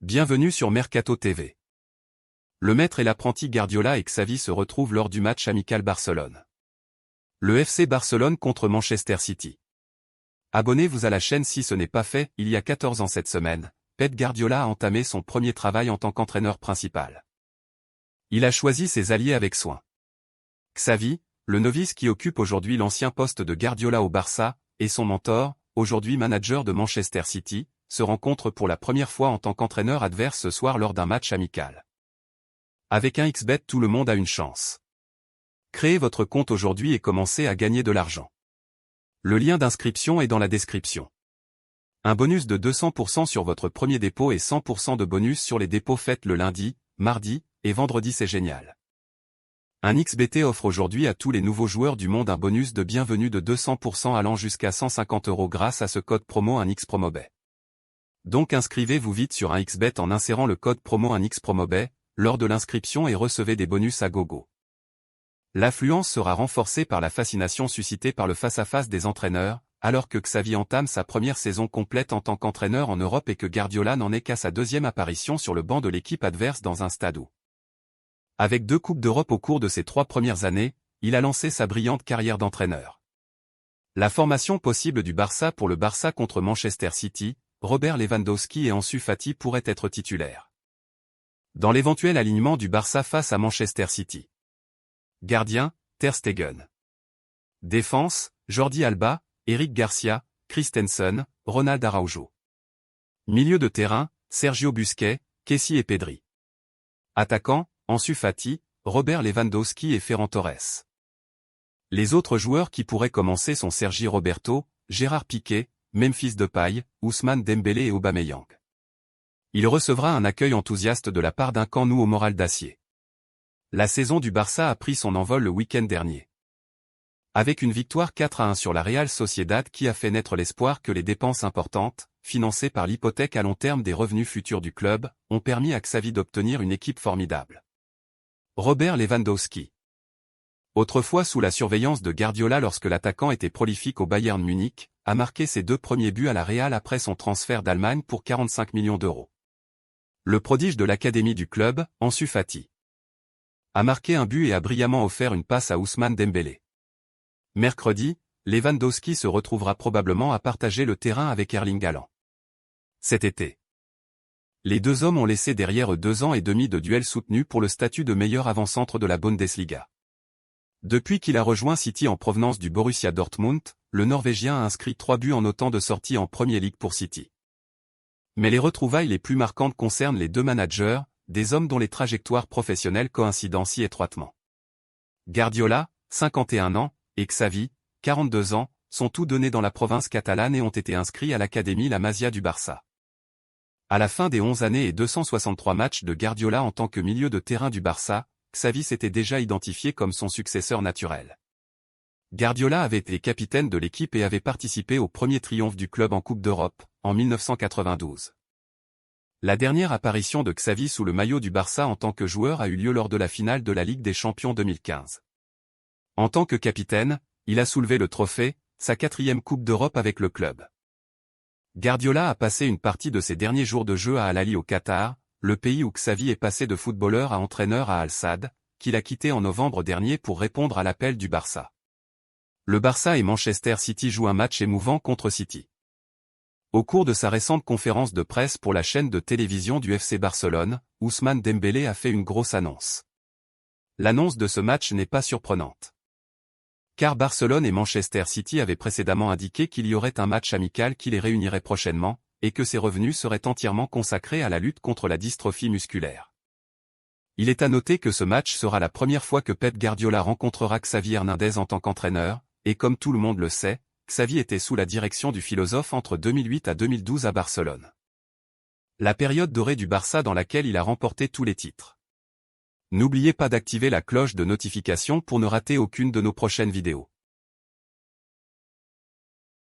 Bienvenue sur Mercato TV. Le maître et l'apprenti Guardiola et Xavi se retrouvent lors du match amical Barcelone. Le FC Barcelone contre Manchester City. Abonnez-vous à la chaîne si ce n'est pas fait. Il y a 14 ans cette semaine, Pep Guardiola a entamé son premier travail en tant qu'entraîneur principal. Il a choisi ses alliés avec soin. Xavi, le novice qui occupe aujourd'hui l'ancien poste de Guardiola au Barça, et son mentor, aujourd'hui manager de Manchester City, se rencontrent pour la première fois en tant qu'entraîneur adverse ce soir lors d'un match amical. Avec un XBet, tout le monde a une chance. Créez votre compte aujourd'hui et commencez à gagner de l'argent. Le lien d'inscription est dans la description. Un bonus de 200% sur votre premier dépôt et 100% de bonus sur les dépôts faits le lundi, mardi et vendredi. C'est génial. Un XBT offre aujourd'hui à tous les nouveaux joueurs du monde un bonus de bienvenue de 200% allant jusqu'à 150 € grâce à ce code promo UNXPROMOBET. Donc inscrivez-vous vite sur un XBet en insérant le code promo UNXPROMOBET lors de l'inscription et recevez des bonus à gogo. L'affluence sera renforcée par la fascination suscitée par le face-à-face des entraîneurs, alors que Xavi entame sa première saison complète en tant qu'entraîneur en Europe et que Guardiola n'en est qu'à sa deuxième apparition sur le banc de l'équipe adverse dans un stade où. Avec 2 Coupes d'Europe au cours de ses 3 premières années, il a lancé sa brillante carrière d'entraîneur. La formation possible du Barça pour le Barça contre Manchester City, Robert Lewandowski et Ansu Fati pourraient être titulaires. Dans l'éventuel alignement du Barça face à Manchester City. Gardien, Ter Stegen. Défense, Jordi Alba, Eric Garcia, Christensen, Ronald Araujo. Milieu de terrain, Sergio Busquets, Kessie et Pedri. Attaquant, Ansu Fati, Robert Lewandowski et Ferran Torres. Les autres joueurs qui pourraient commencer sont Sergi Roberto, Gérard Piqué, Memphis Depay, Ousmane Dembélé et Aubameyang. Il recevra un accueil enthousiaste de la part d'un Camp Nou au moral d'acier. La saison du Barça a pris son envol le week-end dernier. Avec une victoire 4-1 sur la Real Sociedad qui a fait naître l'espoir que les dépenses importantes, financées par l'hypothèque à long terme des revenus futurs du club, ont permis à Xavi d'obtenir une équipe formidable. Robert Lewandowski. Autrefois sous la surveillance de Guardiola lorsque l'attaquant était prolifique au Bayern Munich, a marqué ses 2 premiers buts à la Real après son transfert d'Allemagne pour 45 millions €. Le prodige de l'académie du club, Ansu Fati, a marqué un but et a brillamment offert une passe à Ousmane Dembélé. Mercredi, Lewandowski se retrouvera probablement à partager le terrain avec Erling Haaland. Cet été, les deux hommes ont laissé derrière eux 2 ans et demi de duel soutenu pour le statut de meilleur avant-centre de la Bundesliga. Depuis qu'il a rejoint City en provenance du Borussia Dortmund, le Norvégien a inscrit 3 buts en autant de sorties en Premier League pour City. Mais les retrouvailles les plus marquantes concernent les 2 managers, des hommes dont les trajectoires professionnelles coïncident si étroitement. Guardiola, 51 ans, et Xavi, 42 ans, sont tous donnés dans la province catalane et ont été inscrits à l'Académie La Masia du Barça. À la fin des 11 années et 263 matchs de Guardiola en tant que milieu de terrain du Barça, Xavi s'était déjà identifié comme son successeur naturel. Guardiola avait été capitaine de l'équipe et avait participé au premier triomphe du club en Coupe d'Europe, en 1992. La dernière apparition de Xavi sous le maillot du Barça en tant que joueur a eu lieu lors de la finale de la Ligue des Champions 2015. En tant que capitaine, il a soulevé le trophée, sa 4e Coupe d'Europe avec le club. Guardiola a passé une partie de ses derniers jours de jeu à Al Ahly au Qatar, le pays où Xavi est passé de footballeur à entraîneur à Al Sadd, qu'il a quitté en novembre dernier pour répondre à l'appel du Barça. Le Barça et Manchester City jouent un match émouvant contre City. Au cours de sa récente conférence de presse pour la chaîne de télévision du FC Barcelone, Ousmane Dembélé a fait une grosse annonce. L'annonce de ce match n'est pas surprenante. Car Barcelone et Manchester City avaient précédemment indiqué qu'il y aurait un match amical qui les réunirait prochainement, et que ses revenus seraient entièrement consacrés à la lutte contre la dystrophie musculaire. Il est à noter que ce match sera la première fois que Pep Guardiola rencontrera Xavi Hernandez en tant qu'entraîneur, et comme tout le monde le sait, Xavi était sous la direction du philosophe entre 2008 à 2012 à Barcelone. La période dorée du Barça dans laquelle il a remporté tous les titres. N'oubliez pas d'activer la cloche de notification pour ne rater aucune de nos prochaines vidéos.